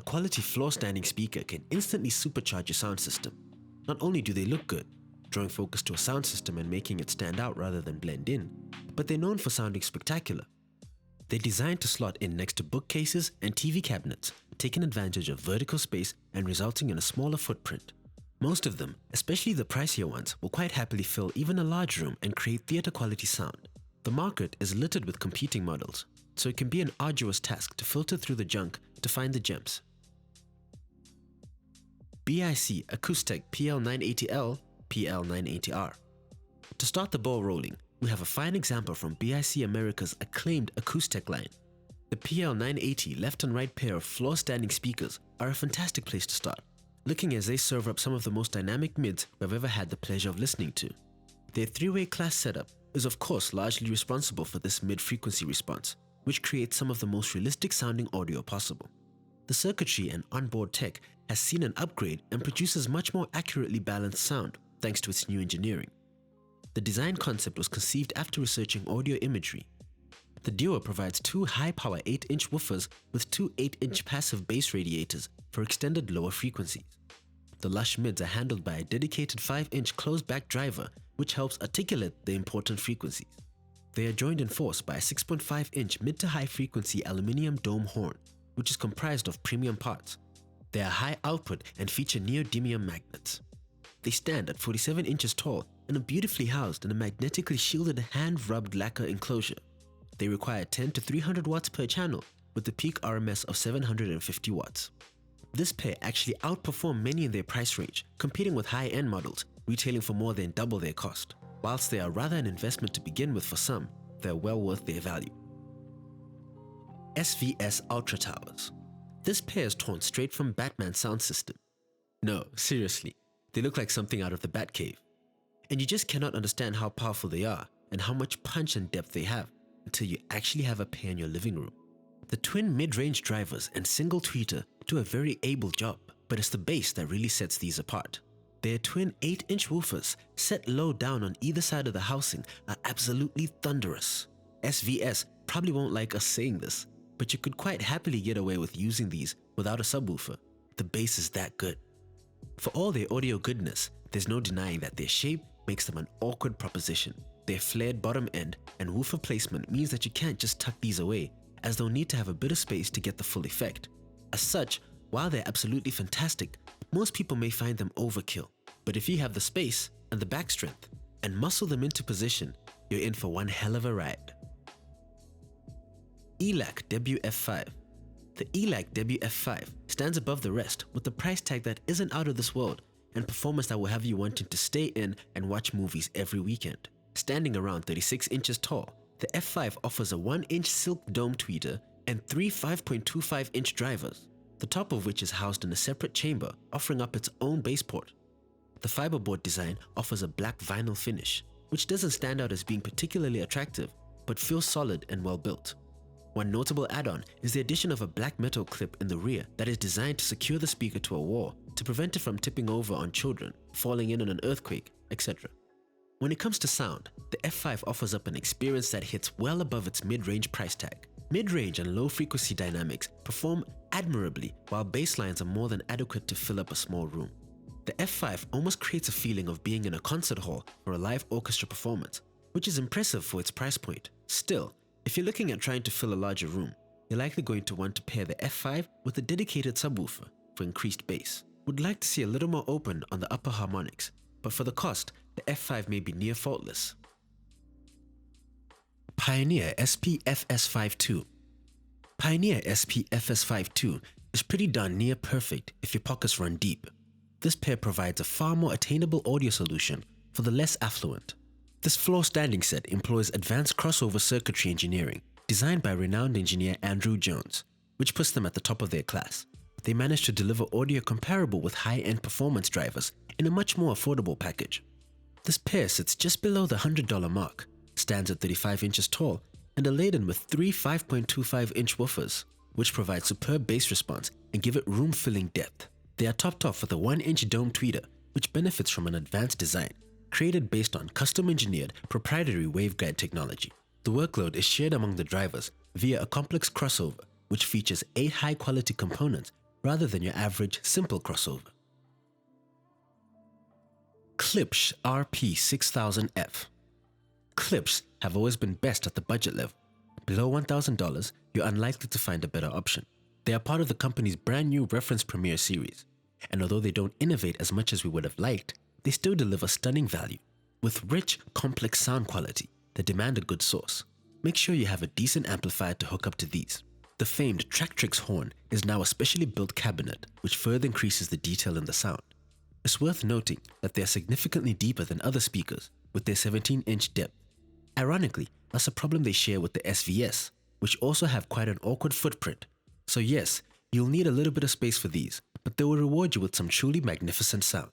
quality floor-standing speaker can instantly supercharge your sound system. Not only do they look good, drawing focus to a sound system and making it stand out rather than blend in, but they're known for sounding spectacular. They're designed to slot in next to bookcases and TV cabinets, taking advantage of vertical space and resulting in a smaller footprint. Most of them, especially the pricier ones, will quite happily fill even a large room and create theatre-quality sound. The market is littered with competing models, so it can be an arduous task to filter through the junk to find the gems. BIC Acoustech PL980L, PL980R. To start the ball rolling, we have a fine example from BIC America's acclaimed Acoustech line. The PL980 left and right pair of floor-standing speakers are a fantastic place to start, looking as they serve up some of the most dynamic mids we've ever had the pleasure of listening to. Their three-way class setup is of course largely responsible for this mid-frequency response, which creates some of the most realistic sounding audio possible. The circuitry and onboard tech has seen an upgrade and produces much more accurately balanced sound thanks to its new engineering. The design concept was conceived after researching audio imagery. The Duo provides two high-power 8-inch woofers with two 8-inch passive bass radiators for extended lower frequencies. The lush mids are handled by a dedicated 5-inch closed-back driver which helps articulate the important frequencies. They are joined in force by a 6.5-inch mid to high frequency aluminium dome horn, which is comprised of premium parts. They are high output and feature neodymium magnets. They stand at 47 inches tall and are beautifully housed in a magnetically shielded hand-rubbed lacquer enclosure. They require 10 to 300 watts per channel with a peak RMS of 750 watts. This pair actually outperform many in their price range, competing with high-end models, retailing for more than double their cost. Whilst they are rather an investment to begin with for some, they're well worth their value. SVS Ultra Towers. This pair is torn straight from Batman's sound system. No, seriously, they look like something out of the Batcave. And you just cannot understand how powerful they are and how much punch and depth they have until you actually have a pair in your living room. The twin mid-range drivers and single tweeter do a very able job, but it's the bass that really sets these apart. Their twin 8-inch woofers set low down on either side of the housing are absolutely thunderous. SVS probably won't like us saying this, but you could quite happily get away with using these without a subwoofer. The bass is that good. For all their audio goodness, there's no denying that their shape makes them an awkward proposition. Their flared bottom end and woofer placement means that you can't just tuck these away, as they'll need to have a bit of space to get the full effect. As such, while they're absolutely fantastic, most people may find them overkill. But if you have the space and the back strength and muscle them into position, you're in for one hell of a ride. ELAC WF5. The ELAC WF5 stands above the rest with a price tag that isn't out of this world and performance that will have you wanting to stay in and watch movies every weekend. Standing around 36 inches tall, the F5 offers a 1-inch silk dome tweeter and three 5.25-inch drivers, the top of which is housed in a separate chamber, offering up its own bass port. The fiberboard design offers a black vinyl finish, which doesn't stand out as being particularly attractive, but feels solid and well built. One notable add-on is the addition of a black metal clip in the rear that is designed to secure the speaker to a wall to prevent it from tipping over on children, falling in on an earthquake, etc. When it comes to sound, the F5 offers up an experience that hits well above its mid-range price tag. Mid-range and low-frequency dynamics perform admirably, while bass lines are more than adequate to fill up a small room. The F5 almost creates a feeling of being in a concert hall for a live orchestra performance, which is impressive for its price point. Still, if you're looking at trying to fill a larger room, you're likely going to want to pair the F5 with a dedicated subwoofer for increased bass. Would like to see a little more open on the upper harmonics, but for the cost, the F5 may be near faultless. Pioneer SP-FS52. Pioneer SP-FS52 is pretty darn near perfect if your pockets run deep. This pair provides a far more attainable audio solution for the less affluent. This floor-standing set employs advanced crossover circuitry engineering designed by renowned engineer Andrew Jones, which puts them at the top of their class. They managed to deliver audio comparable with high-end performance drivers in a much more affordable package. This pair sits just below the $100 mark, stands at 35 inches tall, and are laden with three 5.25-inch woofers, which provide superb bass response and give it room-filling depth. They are topped off with a 1-inch dome tweeter, which benefits from an advanced design, created based on custom-engineered proprietary waveguide technology. The workload is shared among the drivers via a complex crossover, which features 8 high-quality components rather than your average simple crossover. Klipsch RP6000F. Klipsch have always been best at the budget level. Below $1,000, you're unlikely to find a better option. They are part of the company's brand new Reference Premier series, and although they don't innovate as much as we would have liked, they still deliver stunning value. With rich, complex sound quality that demand a good source, make sure you have a decent amplifier to hook up to these. The famed Tractrix horn is now a specially built cabinet which further increases the detail in the sound. It's worth noting that they are significantly deeper than other speakers with their 17-inch depth. Ironically, that's a problem they share with the SVS, which also have quite an awkward footprint. So yes, you'll need a little bit of space for these, but they will reward you with some truly magnificent sound.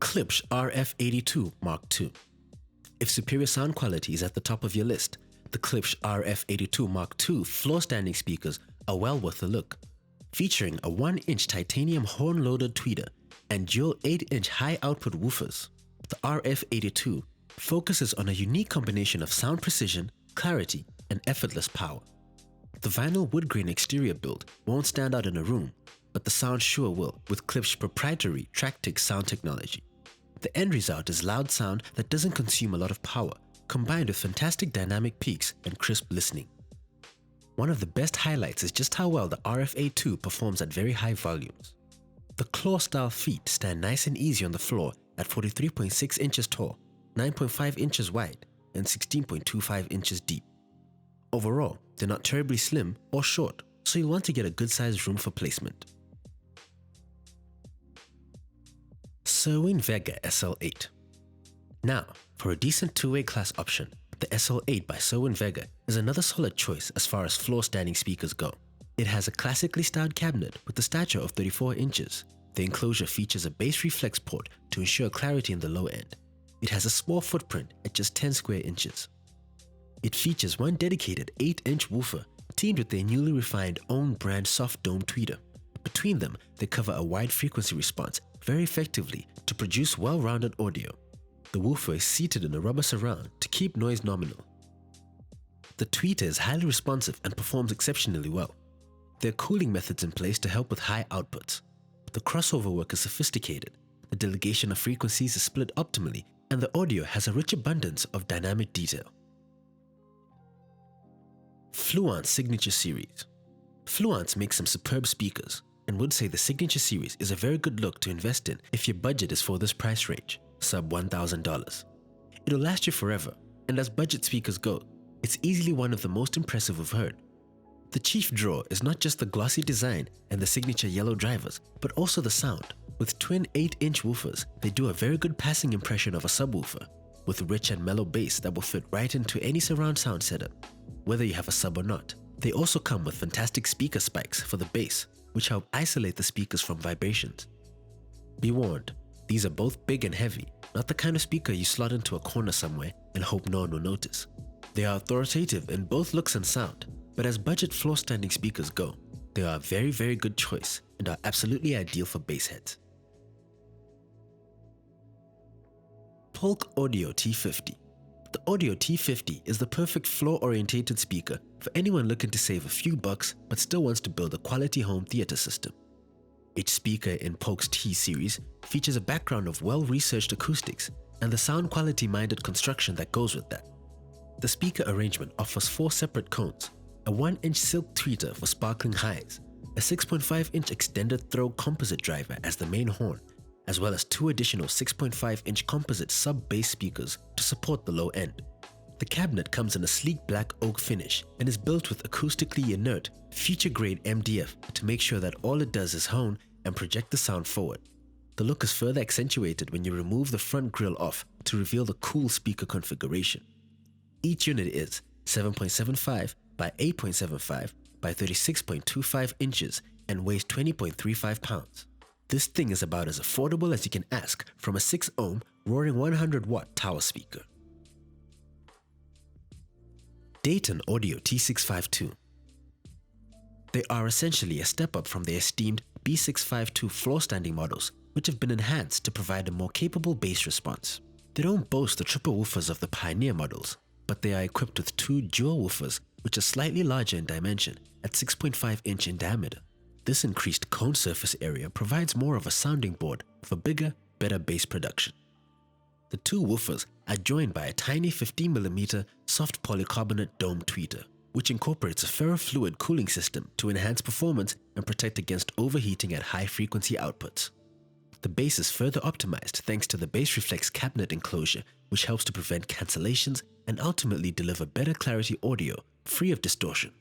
Klipsch RF82 Mark II. If superior sound quality is at the top of your list, the Klipsch RF82 Mark II floor-standing speakers are well worth a look. Featuring a 1-inch titanium horn-loaded tweeter and dual 8-inch high-output woofers, the RF82 focuses on a unique combination of sound precision, clarity, and effortless power. The vinyl wood grain exterior build won't stand out in a room, but the sound sure will with Klipsch's proprietary Tractrix sound technology. The end result is loud sound that doesn't consume a lot of power, combined with fantastic dynamic peaks and crisp listening. One of the best highlights is just how well the RF82 performs at very high volumes. The claw-style feet stand nice and easy on the floor at 43.6 inches tall, 9.5 inches wide, and 16.25 inches deep. Overall, they're not terribly slim or short, so you'll want to get a good-sized room for placement. Cerwin-Vega SL8. Now, for a decent two-way class option, the SL8 by Cerwin-Vega is another solid choice as far as floor-standing speakers go. It has a classically styled cabinet with a stature of 34 inches. The enclosure features a bass reflex port to ensure clarity in the low end. It has a small footprint at just 10 square inches. It features one dedicated 8-inch woofer teamed with their newly refined own brand soft dome tweeter. Between them, they cover a wide frequency response very effectively to produce well-rounded audio. The woofer is seated in a rubber surround to keep noise nominal. The tweeter is highly responsive and performs exceptionally well. There are cooling methods in place to help with high outputs. The crossover work is sophisticated, the delegation of frequencies is split optimally, and the audio has a rich abundance of dynamic detail. Fluence Signature Series. Fluence makes some superb speakers, and would say the Signature Series is a very good look to invest in if your budget is for this price range, sub $1,000. It'll last you forever, and as budget speakers go, it's easily one of the most impressive we've heard. The chief draw is not just the glossy design and the signature yellow drivers, but also the sound. With twin 8-inch woofers, they do a very good passing impression of a subwoofer, with rich and mellow bass that will fit right into any surround sound setup, whether you have a sub or not. They also come with fantastic speaker spikes for the bass, which help isolate the speakers from vibrations. Be warned, these are both big and heavy, not the kind of speaker you slot into a corner somewhere and hope no one will notice. They are authoritative in both looks and sound, but as budget floor-standing speakers go, they are a very, very good choice and are absolutely ideal for bass heads. Polk Audio T50. The Audio T50 is the perfect floor-orientated speaker for anyone looking to save a few bucks but still wants to build a quality home theater system. Each speaker in Polk's T series features a background of well-researched acoustics and the sound quality-minded construction that goes with that. The speaker arrangement offers 4 separate cones, a 1-inch silk tweeter for sparkling highs, a 6.5-inch extended throw composite driver as the main horn, as well as 2 additional 6.5-inch composite sub-bass speakers to support the low end. The cabinet comes in a sleek black oak finish and is built with acoustically inert, feature-grade MDF to make sure that all it does is hone and project the sound forward. The look is further accentuated when you remove the front grille off to reveal the cool speaker configuration. Each unit is 7.75 by 8.75 by 36.25 inches and weighs 20.35 pounds. This thing is about as affordable as you can ask from a 6-ohm roaring 100-watt tower speaker. Dayton Audio T652. They are essentially a step up from the esteemed B652 floor-standing models, which have been enhanced to provide a more capable bass response. They don't boast the triple woofers of the Pioneer models, but they are equipped with 2 dual woofers which are slightly larger in dimension at 6.5 inch in diameter. This increased cone surface area provides more of a sounding board for bigger, better bass production. The two woofers are joined by a tiny 15mm soft polycarbonate dome tweeter, which incorporates a ferrofluid cooling system to enhance performance and protect against overheating at high frequency outputs. The bass is further optimized thanks to the bass reflex cabinet enclosure, which helps to prevent cancellations and ultimately deliver better clarity audio free of distortion.